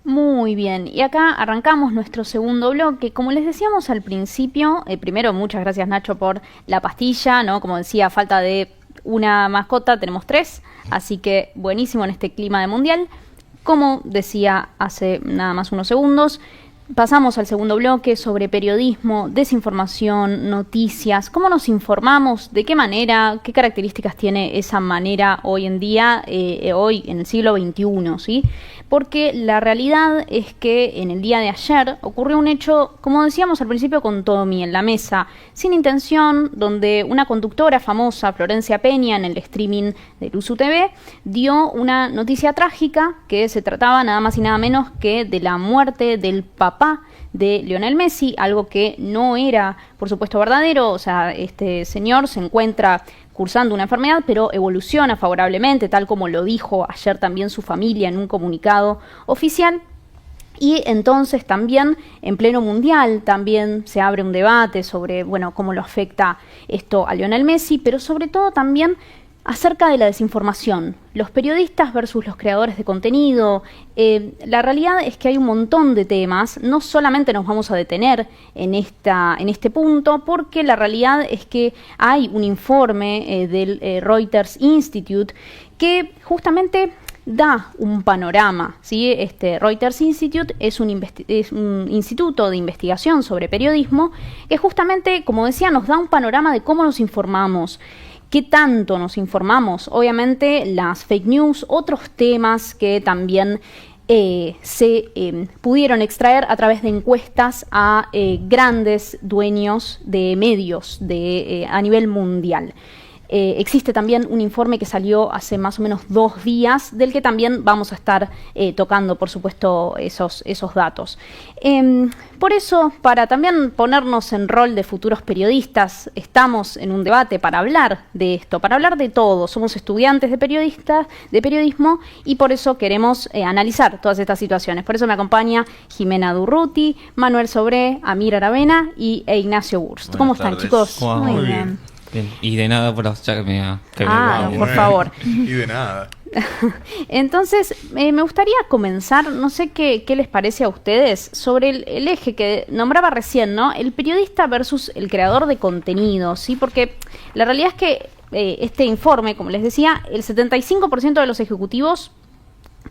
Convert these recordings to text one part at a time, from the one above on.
Muy bien, y acá arrancamos nuestro segundo bloque. Como les decíamos al principio, primero muchas gracias Nacho por la pastilla, ¿no? Como decía, a falta de una mascota tenemos 3, así que buenísimo en este clima de mundial. Como decía hace nada más unos segundos, pasamos al segundo bloque sobre periodismo, desinformación, noticias, cómo nos informamos, de qué manera, qué características tiene esa manera hoy en día, hoy en el siglo XXI, ¿sí? Porque la realidad es que en el día de ayer ocurrió un hecho, como decíamos al principio con Tommy, en la mesa, sin intención, donde una conductora famosa, Florencia Peña, en el streaming de Luzu TV, dio una noticia trágica que se trataba nada más y nada menos que de la muerte del papá de Lionel Messi, algo que no era, por supuesto, verdadero. O sea, este señor se encuentra cursando una enfermedad, pero evoluciona favorablemente, tal como lo dijo ayer también su familia en un comunicado oficial. Y entonces también en pleno mundial también se abre un debate sobre, bueno, cómo lo afecta esto a Lionel Messi, pero sobre todo también acerca de la desinformación, los periodistas versus los creadores de contenido. La realidad es que hay un montón de temas, no solamente nos vamos a detener en este punto, porque la realidad es que hay un informe del Reuters Institute que justamente da un panorama, ¿sí? Reuters Institute es un instituto de investigación sobre periodismo que justamente, como decía, nos da un panorama de cómo nos informamos. ¿Qué tanto nos informamos? Obviamente las fake news, otros temas que también se pudieron extraer a través de encuestas a grandes dueños de medios a nivel mundial. Existe también un informe que salió hace más o menos 2 días, del que también vamos a estar tocando, por supuesto, esos datos. Por eso, para también ponernos en rol de futuros periodistas, estamos en un debate para hablar de esto, para hablar de todo. Somos estudiantes de periodismo, y por eso queremos analizar todas estas situaciones. Por eso me acompaña Jimena Durruti, Manuel Sobré, Amir Aravena e Ignacio Wurst. ¿Cómo están, chicos? Muy bien. Bien. Y de nada por escucharme. Por favor. Y de nada. Entonces, me gustaría comenzar, no sé qué les parece a ustedes, sobre el eje que nombraba recién, ¿no? El periodista versus el creador de contenido, ¿sí? Porque la realidad es que este informe, como les decía, el 75% de los ejecutivos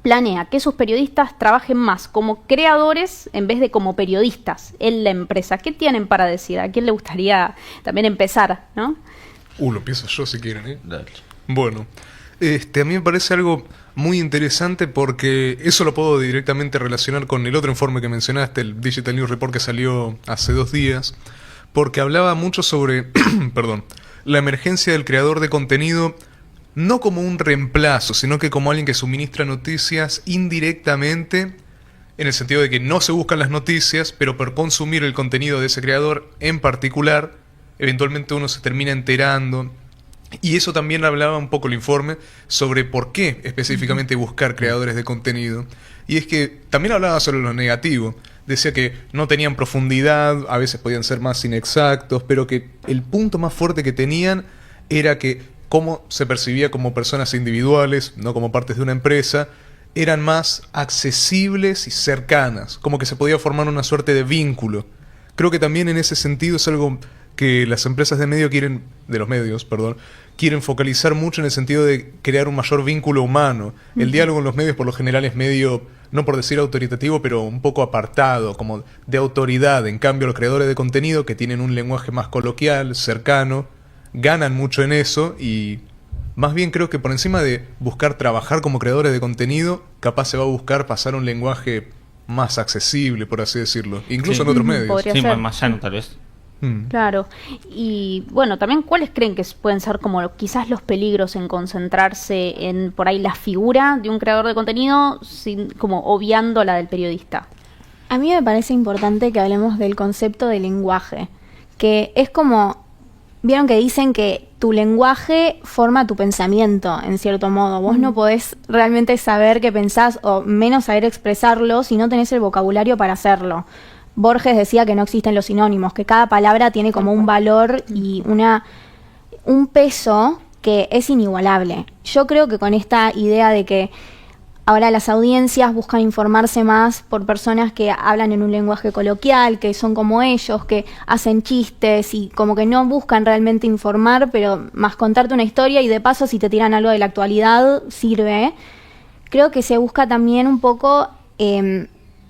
planea que sus periodistas trabajen más como creadores en vez de como periodistas en la empresa. ¿Qué tienen para decir? ¿A quién le gustaría también empezar, no? Lo pienso yo si quieren, ¿eh? Dale. Bueno, a mí me parece algo muy interesante porque eso lo puedo directamente relacionar con el otro informe que mencionaste, el Digital News Report que salió hace 2 días, porque hablaba mucho sobre, perdón, la emergencia del creador de contenido, no como un reemplazo, sino que como alguien que suministra noticias indirectamente, en el sentido de que no se buscan las noticias, pero por consumir el contenido de ese creador en particular, eventualmente uno se termina enterando. Y eso también hablaba un poco el informe sobre por qué específicamente buscar creadores de contenido. Y es que también hablaba sobre lo negativo. Decía que no tenían profundidad, a veces podían ser más inexactos, pero que el punto más fuerte que tenían era que cómo se percibía como personas individuales, no como partes de una empresa, eran más accesibles y cercanas, como que se podía formar una suerte de vínculo. Creo que también en ese sentido es algo que las empresas de medios quieren focalizar mucho, en el sentido de crear un mayor vínculo humano. El diálogo en los medios por lo general es medio, no por decir autoritativo, pero un poco apartado, como de autoridad. En cambio, los creadores de contenido, que tienen un lenguaje más coloquial, cercano, ganan mucho en eso, y más bien creo que por encima de buscar trabajar como creadores de contenido, capaz se va a buscar pasar un lenguaje más accesible, por así decirlo, incluso en otros medios. Sí, más llano tal vez. Claro. Y bueno, también, ¿cuáles creen que pueden ser como quizás los peligros en concentrarse en por ahí la figura de un creador de contenido, como obviando la del periodista? A mí me parece importante que hablemos del concepto de lenguaje, que es como, vieron que dicen que tu lenguaje forma tu pensamiento, en cierto modo. Vos no podés realmente saber qué pensás, o menos saber expresarlo, si no tenés el vocabulario para hacerlo. Borges decía que no existen los sinónimos, que cada palabra tiene como un valor y un peso que es inigualable. Yo creo que con esta idea de que ahora las audiencias buscan informarse más por personas que hablan en un lenguaje coloquial, que son como ellos, que hacen chistes y como que no buscan realmente informar, pero más contarte una historia y de paso si te tiran algo de la actualidad, sirve. Creo que se busca también un poco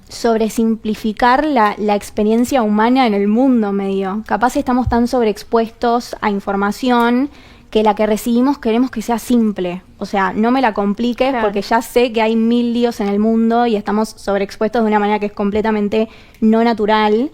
sobresimplificar la experiencia humana en el mundo medio. Capaz estamos tan sobreexpuestos a información que la que recibimos queremos que sea simple. O sea, no me la compliques Claro. porque ya sé que hay 1000 líos en el mundo y estamos sobreexpuestos de una manera que es completamente no natural.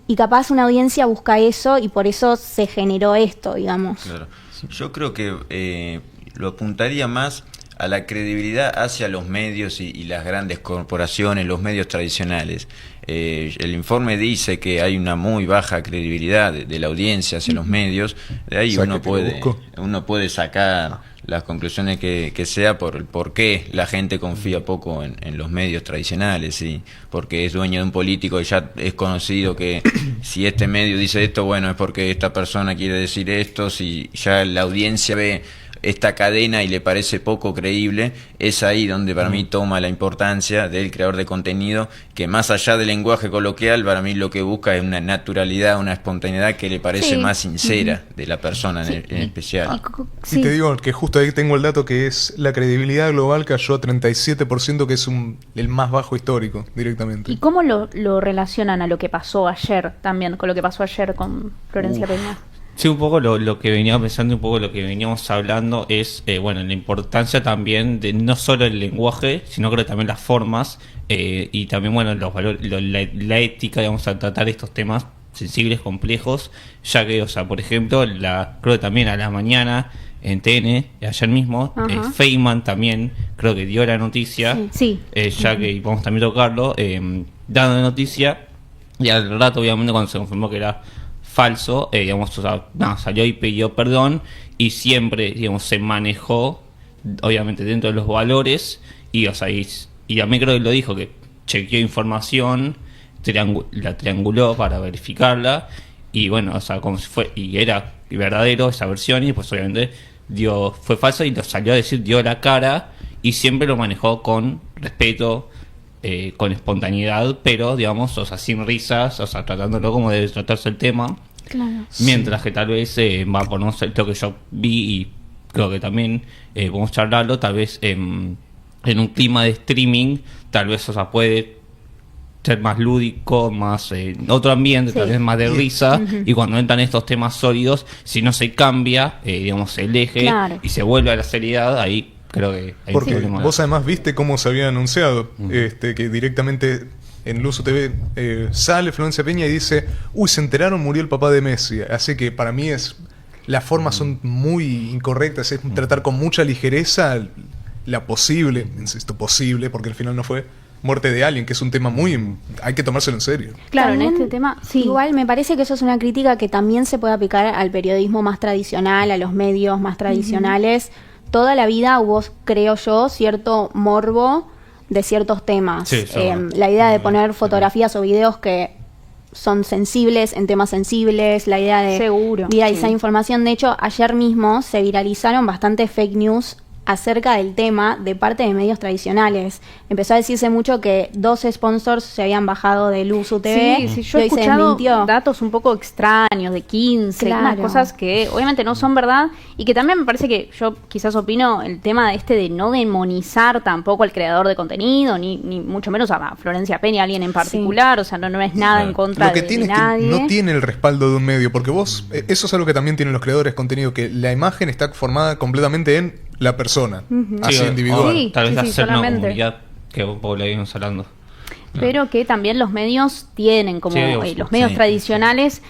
Y capaz una audiencia busca eso y por eso se generó esto, digamos. Claro. Yo creo que lo apuntaría más a la credibilidad hacia los medios y las grandes corporaciones, los medios tradicionales. El informe dice que hay una muy baja credibilidad de la audiencia hacia los medios. De ahí uno puede sacar las conclusiones que sea por qué la gente confía poco en los medios tradicionales, ¿sí? Porque es dueño de un político y ya es conocido que si este medio dice esto, bueno, es porque esta persona quiere decir esto. Si ya la audiencia ve esta cadena y le parece poco creíble, es ahí donde para mí toma la importancia del creador de contenido, que más allá del lenguaje coloquial, para mí lo que busca es una naturalidad, una espontaneidad que le parece Sí. más sincera de la persona en especial. Y te digo que justo ahí tengo el dato que es la credibilidad global cayó a 37%, que es el más bajo histórico directamente. ¿Y cómo lo relacionan a lo que pasó ayer también, con lo que pasó ayer con Florencia Peña? Sí, un poco lo que venía pensando, un poco lo que veníamos hablando es, bueno, la importancia también de no solo el lenguaje, sino creo que también las formas y también, bueno, los valores, la ética, digamos, a tratar estos temas sensibles, complejos, ya que, o sea, por ejemplo, creo que también a la mañana en TN, ayer mismo, Ajá. Feynman también creo que dio la noticia, Sí. ya que vamos también a tocarlo, dando la noticia, y al rato, obviamente, cuando se confirmó que era falso, digamos, o sea, salió y pidió perdón y siempre, digamos, se manejó, obviamente, dentro de los valores y, o sea, y también creo que lo dijo, que chequeó información, la trianguló para verificarla y, bueno, o sea, como si fue, y era verdadero esa versión y, pues, obviamente, fue falso y lo salió a decir, dio la cara y siempre lo manejó con respeto, con espontaneidad, pero, digamos, o sea, sin risas, o sea, tratándolo como debe tratarse el tema. Claro. Mientras que tal vez va por no sé, lo que yo vi y creo que también podemos charlarlo, tal vez en un clima de streaming, tal vez, o sea, puede ser más lúdico, más otro ambiente, Sí. tal vez más de risa, y cuando entran estos temas sólidos, si no se cambia, digamos, el eje Claro. y se vuelve a la seriedad, ahí creo que hay un Porque problema. vos además viste cómo se había anunciado, que directamente en Luzu TV sale Florencia Peña y dice, uy, se enteraron, murió el papá de Messi. Así que para mí las formas son muy incorrectas, es tratar con mucha ligereza la posible, insisto, posible, porque al final no fue, muerte de alguien, que es un tema hay que tomárselo en serio. Claro, También, en este tema, sí. Igual me parece que eso es una crítica que también se puede aplicar al periodismo más tradicional, a los medios más tradicionales. Toda la vida hubo, creo yo, cierto morbo de ciertos temas. Sí, eso. La idea de poner fotografías o videos que son sensibles en temas sensibles, la idea de Seguro, viralizar sí. información. De hecho, ayer mismo se viralizaron bastante fake news acerca del tema de parte de medios tradicionales. Empezó a decirse mucho que 2 sponsors se habían bajado de Luzu TV. Sí, yo y he hoy se escuchado desmintió. datos un poco extraños de 15, Claro. unas cosas que obviamente no son verdad y que también me parece que yo quizás opino el tema de no demonizar tampoco al creador de contenido, ni mucho menos a Florencia Peña, alguien en particular, o sea, no es nada Claro. en contra Lo que de tiene es nadie. que no tiene el respaldo de un medio, porque vos, eso es algo que también tienen los creadores de contenido, que la imagen está formada completamente en la persona, así Sí, individual. Sí. tal vez hacer una solamente. comunidad que un poco la íbamos hablando. Pero que también los medios tienen, como Sí, los medios sí. tradicionales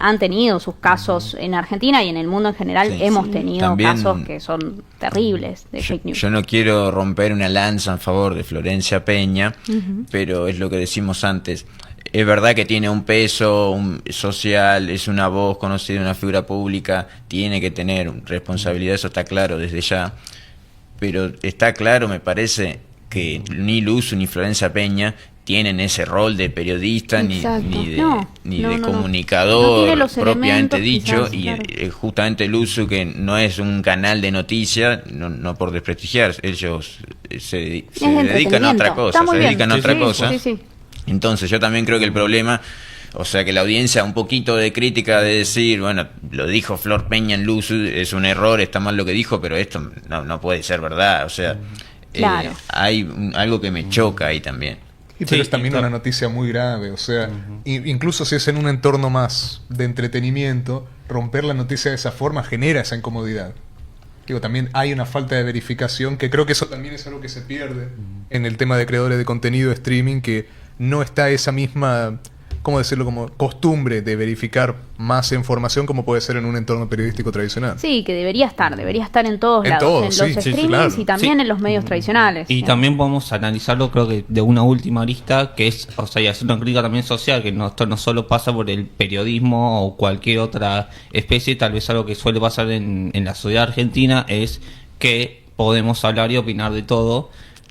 han tenido sus casos en Argentina y en el mundo en general Sí, hemos sí. tenido También- casos que son terribles de fake news. Yo no quiero romper una lanza en favor de Florencia Peña, pero es lo que decimos antes. Es verdad que tiene un peso social, es una voz conocida, una figura pública, tiene que tener responsabilidad, eso está claro desde ya. Pero está claro, me parece, que ni Luzu ni Florencia Peña tienen ese rol de periodista Exacto. ni No, de no. comunicador No tiene los propiamente elementos, dicho, quizás, y claro. justamente el uso que no es un canal de noticias, no por desprestigiar, ellos se dedican a otra entretenimiento. cosa, Está muy se bien. dedican a Sí, otra sí, cosa. Sí, sí. Entonces yo también creo que el problema, o sea, que la audiencia un poquito de crítica de decir, bueno, lo dijo Flor Peña en Luz, es un error, está mal lo que dijo, pero esto no puede ser verdad, o sea, Claro. hay algo que me choca ahí también. Y pero Sí, es también claro. una noticia muy grave, o sea, incluso si es en un entorno más de entretenimiento, romper la noticia de esa forma genera esa incomodidad. Digo, también hay una falta de verificación, que creo que eso también es algo que se pierde en el tema de creadores de contenido, streaming, que no está esa misma, ¿cómo decirlo?, como costumbre de verificar más información como puede ser en un entorno periodístico tradicional. Sí, que debería estar en todos En lados, todos, en sí, los sí, sí, streamings claro. y también Sí. en los medios tradicionales. Y también podemos analizarlo, creo que de una última arista, que es, o sea, y hacer una crítica también social, que esto no solo pasa por el periodismo o cualquier otra especie, tal vez algo que suele pasar en la sociedad argentina es que podemos hablar y opinar de todo,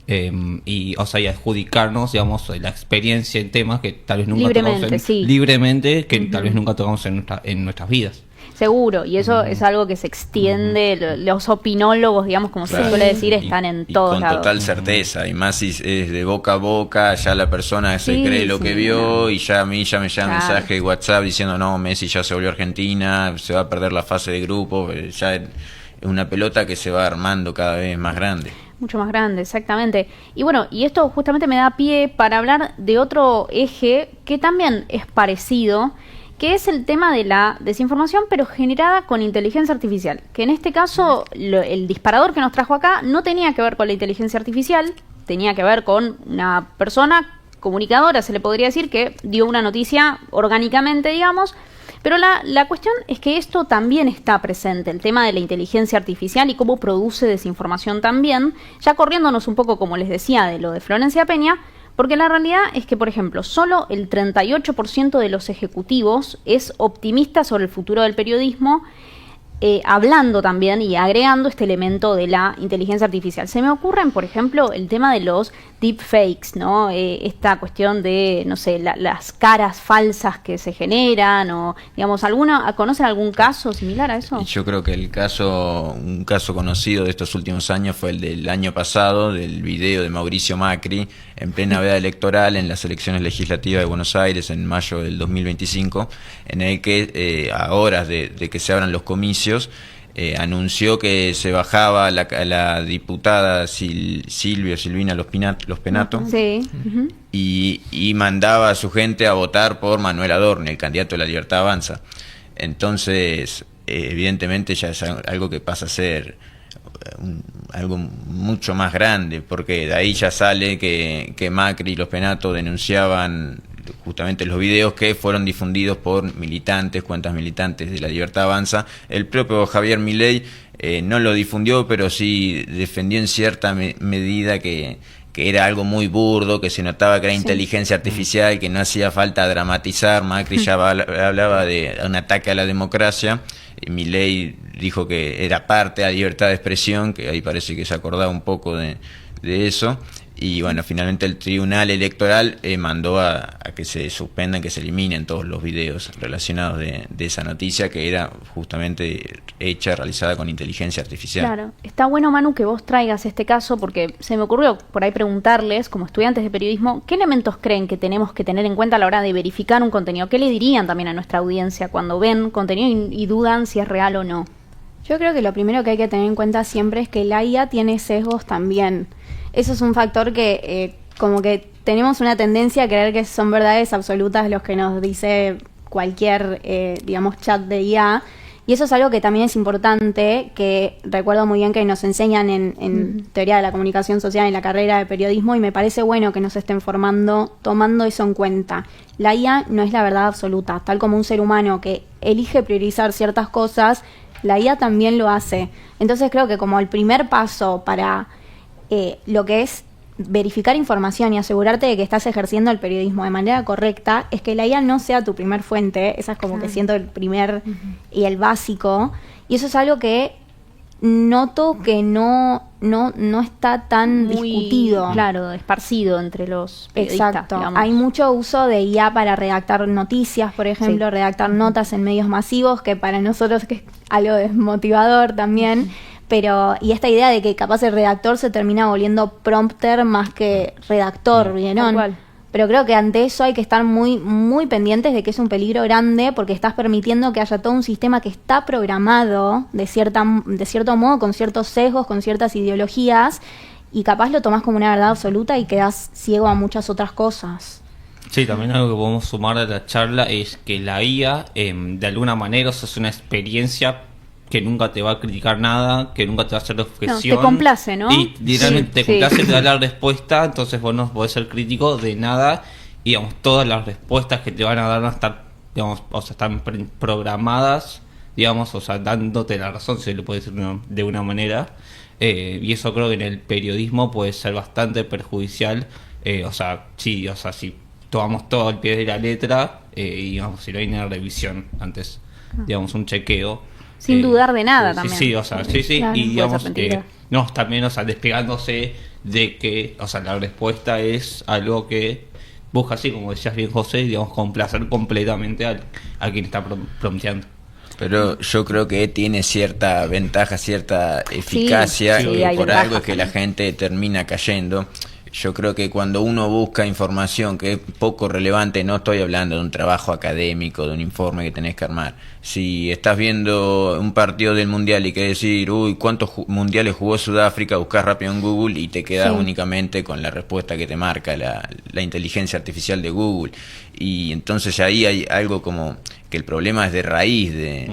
y, o sea, y adjudicarnos, digamos, la experiencia en temas que tal vez nunca Libremente, tocamos sí. libremente, que tal vez nunca tocamos en nuestras vidas. Seguro, y eso es algo que se extiende, los opinólogos, digamos, como se Claro. suele decir, están en Y todos con lados. total certeza, y más si es de boca a boca, ya la persona se Sí, cree lo sí, que vio, no. y ya a mí ya me llega Claro. mensaje de WhatsApp diciendo, no, Messi ya se volvió a Argentina, se va a perder la fase de grupo, ya es una pelota que se va armando cada vez más grande. Mucho más grande, exactamente. Y bueno, y esto justamente me da pie para hablar de otro eje que también es parecido, que es el tema de la desinformación, pero generada con inteligencia artificial. Que en este caso, el disparador que nos trajo acá no tenía que ver con la inteligencia artificial, tenía que ver con una persona comunicadora, se le podría decir, que dio una noticia orgánicamente, digamos. Pero la cuestión es que esto también está presente, el tema de la inteligencia artificial y cómo produce desinformación también, ya corriéndonos un poco, como les decía, de lo de Florencia Peña, porque la realidad es que, por ejemplo, solo el 38% de los ejecutivos es optimista sobre el futuro del periodismo, hablando también y agregando este elemento de la inteligencia artificial. Se me ocurren, por ejemplo, el tema de los deepfakes, ¿no? Esta cuestión de, no sé, las caras falsas que se generan, o, digamos, ¿conocen algún caso similar a eso? Y yo creo que un caso conocido de estos últimos años fue el del año pasado, del video de Mauricio Macri en plena veda electoral en las elecciones legislativas de Buenos Aires en mayo del 2025, en el que a horas de que se abran los comicios, anunció que se bajaba la diputada Silvina Los Penato, Sí. Ujú. y mandaba a su gente a votar por Manuel Adorni, el candidato de La Libertad Avanza. Entonces, evidentemente ya es algo que pasa a ser algo mucho más grande, porque de ahí ya sale que Macri y Los Penato denunciaban justamente los videos que fueron difundidos por militantes, cuentas militantes de La Libertad Avanza. El propio Javier Milei no lo difundió, pero sí defendió en cierta medida que era algo muy burdo, que se notaba que era inteligencia artificial, que no hacía falta dramatizar. Macri ya hablaba de un ataque a la democracia. Milei dijo que era parte de la libertad de expresión, que ahí parece que se acordaba un poco de eso. Y bueno, finalmente el Tribunal Electoral mandó a que se suspendan, que se eliminen todos los videos relacionados de esa noticia, que era justamente realizada con inteligencia artificial. Claro, está bueno, Manu, que vos traigas este caso, porque se me ocurrió por ahí preguntarles, como estudiantes de periodismo, ¿qué elementos creen que tenemos que tener en cuenta a la hora de verificar un contenido? ¿Qué le dirían también a nuestra audiencia cuando ven contenido y dudan si es real o no? Yo creo que lo primero que hay que tener en cuenta siempre es que la IA tiene sesgos también. Eso es un factor que como que tenemos una tendencia a creer que son verdades absolutas los que nos dice cualquier, digamos, chat de IA. Y eso es algo que también es importante, que recuerdo muy bien que nos enseñan en teoría de la comunicación social en la carrera de periodismo, y me parece bueno que nos estén formando tomando eso en cuenta. La IA no es la verdad absoluta, tal como un ser humano que elige priorizar ciertas cosas, la IA también lo hace. Entonces creo que como el primer paso para lo que es verificar información y asegurarte de que estás ejerciendo el periodismo de manera correcta, es que la IA no sea tu primer fuente. Esa es como que siento el primer y el básico, y eso es algo que noto que no no está tan Muy, discutido. claro, esparcido entre los periodistas. Exacto. Digamos. Hay mucho uso de IA para redactar noticias, por ejemplo, Sí. redactar notas en medios masivos, que para nosotros que es algo desmotivador también. Pero, y esta idea de que capaz el redactor se termina volviendo prompter más que redactor, Tal ¿vieron? cual. Pero creo que ante eso hay que estar muy, muy pendientes de que es un peligro grande, porque estás permitiendo que haya todo un sistema que está programado de cierto modo, con ciertos sesgos, con ciertas ideologías, y capaz lo tomás como una verdad absoluta y quedás ciego a muchas otras cosas. Sí, también algo que podemos sumar a la charla es que la IA, de alguna manera, o sea, es una experiencia que nunca te va a criticar nada, que nunca te va a hacer objeción. te complace, ¿no? Y literalmente Sí, te complace, sí. te da la respuesta, entonces vos no podés ser crítico de nada. Y digamos, todas las respuestas que te van a dar van a estar, digamos, o sea, están programadas, digamos, o sea, dándote la razón, si se le puede decir de una manera. Y eso creo que en el periodismo puede ser bastante perjudicial. O sea, sí, o sea, si tomamos todo al pie de la letra, y digamos, si no hay una revisión antes, digamos, un chequeo. Sin dudar de nada sí, también. Sí, o sea, sí, Claro, y puede digamos, ser mentira. no, también, o sea, despegándose de que, o sea, la respuesta es algo que busca, así como decías bien, José, digamos, complacer completamente a quien está prompteando. Pero yo creo que tiene cierta ventaja, cierta eficacia, sí, y hay por ventajas algo es que la gente termina cayendo. Yo creo que cuando uno busca información que es poco relevante, no estoy hablando de un trabajo académico, de un informe que tenés que armar. Si estás viendo un partido del Mundial y querés decir, uy, ¿cuántos mundiales jugó Sudáfrica? Buscás rápido en Google y te quedás Sí. únicamente con la respuesta que te marca la inteligencia artificial de Google. Y entonces ahí hay algo como que el problema es de raíz, de...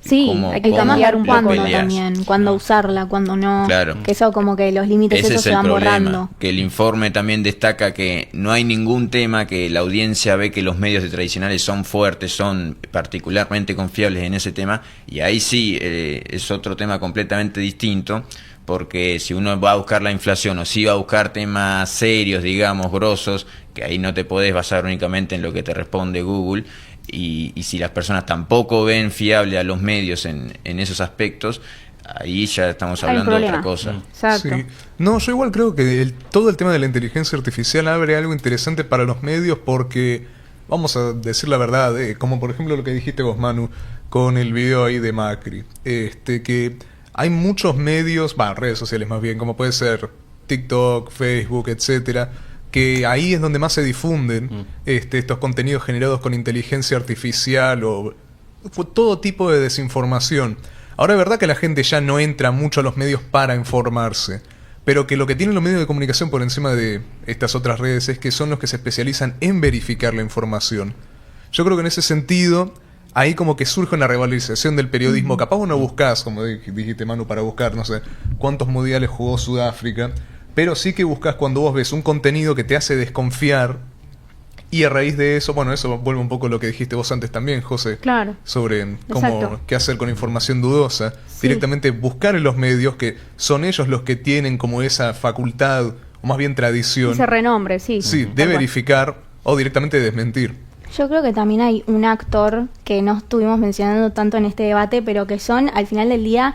Sí, cómo- hay que El tema cambiar de un cuándo poco. peleas. también, cuándo usarla, cuándo no. Claro. Que eso como que los límites Ese esos es se el van problema, borrando. que el informe también destaca que no hay ningún tema que la audiencia ve que los medios tradicionales son fuertes, son particularmente confiables en ese tema, y ahí sí es otro tema completamente distinto, porque si uno va a buscar la inflación o si va a buscar temas serios, digamos, grosos, que ahí no te podés basar únicamente en lo que te responde Google, y si las personas tampoco ven fiable a los medios en esos aspectos, ahí ya estamos Hay un hablando de otra problema. cosa. Exacto. Sí. No, yo igual creo que todo el tema de la inteligencia artificial abre algo interesante para los medios porque, vamos a decir la verdad, como por ejemplo lo que dijiste vos, Manu, con el video ahí de Macri, que hay muchos medios, redes sociales más bien, como puede ser TikTok, Facebook, etcétera, que ahí es donde más se difunden estos contenidos generados con inteligencia artificial o todo tipo de desinformación. Ahora es verdad que la gente ya no entra mucho a los medios para informarse, pero que lo que tienen los medios de comunicación por encima de estas otras redes es que son los que se especializan en verificar la información. Yo creo que en ese sentido, ahí como que surge una revalorización del periodismo. Capaz vos no buscás, como dijiste Manu, para buscar, no sé, cuántos mundiales jugó Sudáfrica, pero sí que buscas cuando vos ves un contenido que te hace desconfiar, y a raíz de eso, bueno, eso vuelve un poco a lo que dijiste vos antes también, José, Claro. sobre Exacto. qué hacer con información dudosa. Sí. Directamente buscar en los medios, que son ellos los que tienen como esa facultad, o más bien tradición, Ese renombre, sí. sí, Tal de cual. verificar o directamente desmentir. Yo creo que también hay un actor que no estuvimos mencionando tanto en este debate, pero que son al final del día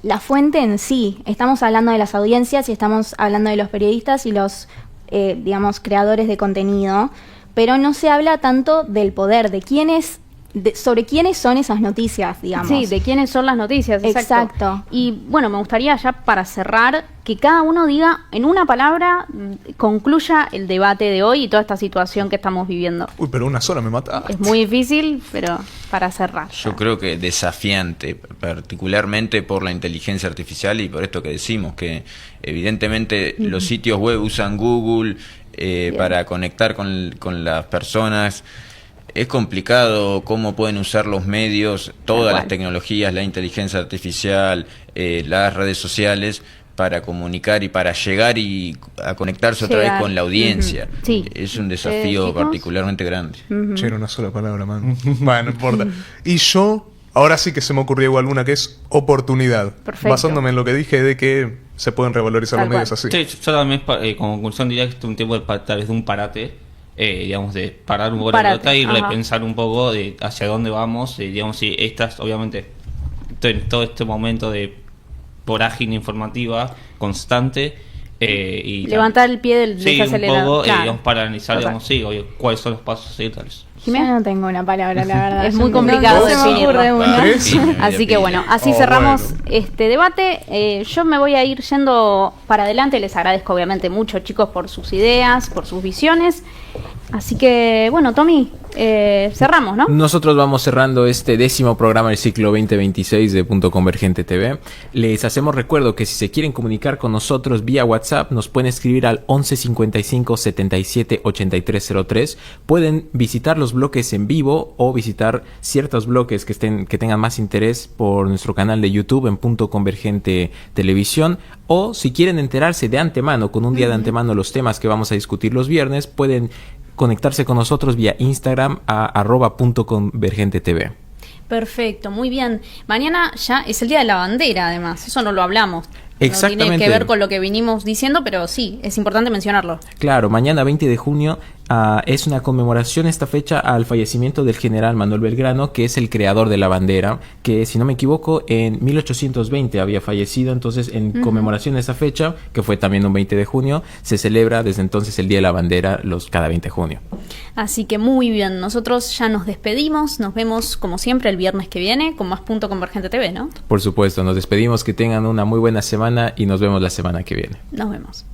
la fuente en sí. Estamos hablando de las audiencias y estamos hablando de los periodistas y los, digamos, creadores de contenido, pero no se habla tanto del poder, de quiénes, sobre quiénes son esas noticias, digamos. Sí, de quiénes son las noticias. Exacto. Y bueno, me gustaría ya para cerrar que cada uno diga en una palabra, concluya el debate de hoy y toda esta situación que estamos viviendo. Uy, pero una sola me mata. Es muy difícil, pero para cerrar. Yo creo que desafiante, particularmente por la inteligencia artificial y por esto que decimos, que evidentemente los sitios web usan Google para conectar con las personas. Es complicado cómo pueden usar los medios, todas las tecnologías, la inteligencia artificial, las redes sociales, para comunicar y para llegar y a conectarse otra vez con la audiencia. Ujú. Sí. Es un desafío chicos. particularmente grande. Che, era una sola palabra, man. Bueno, no importa. Y yo, ahora sí que se me ocurrió igual una que es oportunidad. Perfecto. Basándome en lo que dije de que se pueden revalorizar Tal los medios cual. así. Sí, yo también, como conclusión, diría que es un tiempo tal vez de un parate, digamos, de parar un poco Parate, la pelota y ajá. repensar un poco de hacia dónde vamos, digamos, si estas, obviamente, todo este momento de vorágine informativa constante. Y Levantar el pie del sí, un desacelerador. poco, Claro. digamos, para analizar, Total. digamos, sí, oye, cuáles son los pasos a seguir, tales. Yo no tengo una palabra, la verdad. Es muy No- complicado no se me definirlo. ocurre una. ¿Tres? Sí, me Así que pilla. bueno, así Oh, cerramos bueno. este debate. Yo me voy a ir yendo para adelante. Les agradezco obviamente mucho, chicos, por sus ideas, por sus visiones. Así que bueno, Tommy, cerramos, ¿no? Nosotros vamos cerrando este 10º programa del ciclo 2026 de Punto Convergente TV. Les hacemos recuerdo que si se quieren comunicar con nosotros vía WhatsApp, nos pueden escribir al 11 55 77 83 03. Pueden visitar los bloques en vivo o visitar ciertos bloques que tengan más interés por nuestro canal de YouTube en Punto Convergente Televisión. O si quieren enterarse de antemano, con un día de antemano, los temas que vamos a discutir los viernes, pueden conectarse con nosotros vía Instagram a @puntoconvergentetv. Perfecto, muy bien. Mañana ya es el Día de la Bandera, además. Eso no lo hablamos. No tiene Exactamente. que ver con lo que vinimos diciendo, pero sí, es importante mencionarlo. Claro, mañana 20 de junio es una conmemoración esta fecha al fallecimiento del general Manuel Belgrano, que es el creador de la bandera, que si no me equivoco en 1820 había fallecido. Entonces en conmemoración de esa fecha, que fue también un 20 de junio, se celebra desde entonces el Día de la Bandera cada 20 de junio. Así que muy bien, nosotros ya nos despedimos. Nos vemos como siempre el viernes que viene con más Punto Convergente TV, ¿no? Por supuesto, nos despedimos, que tengan una muy buena semana y nos vemos la semana que viene. Nos vemos.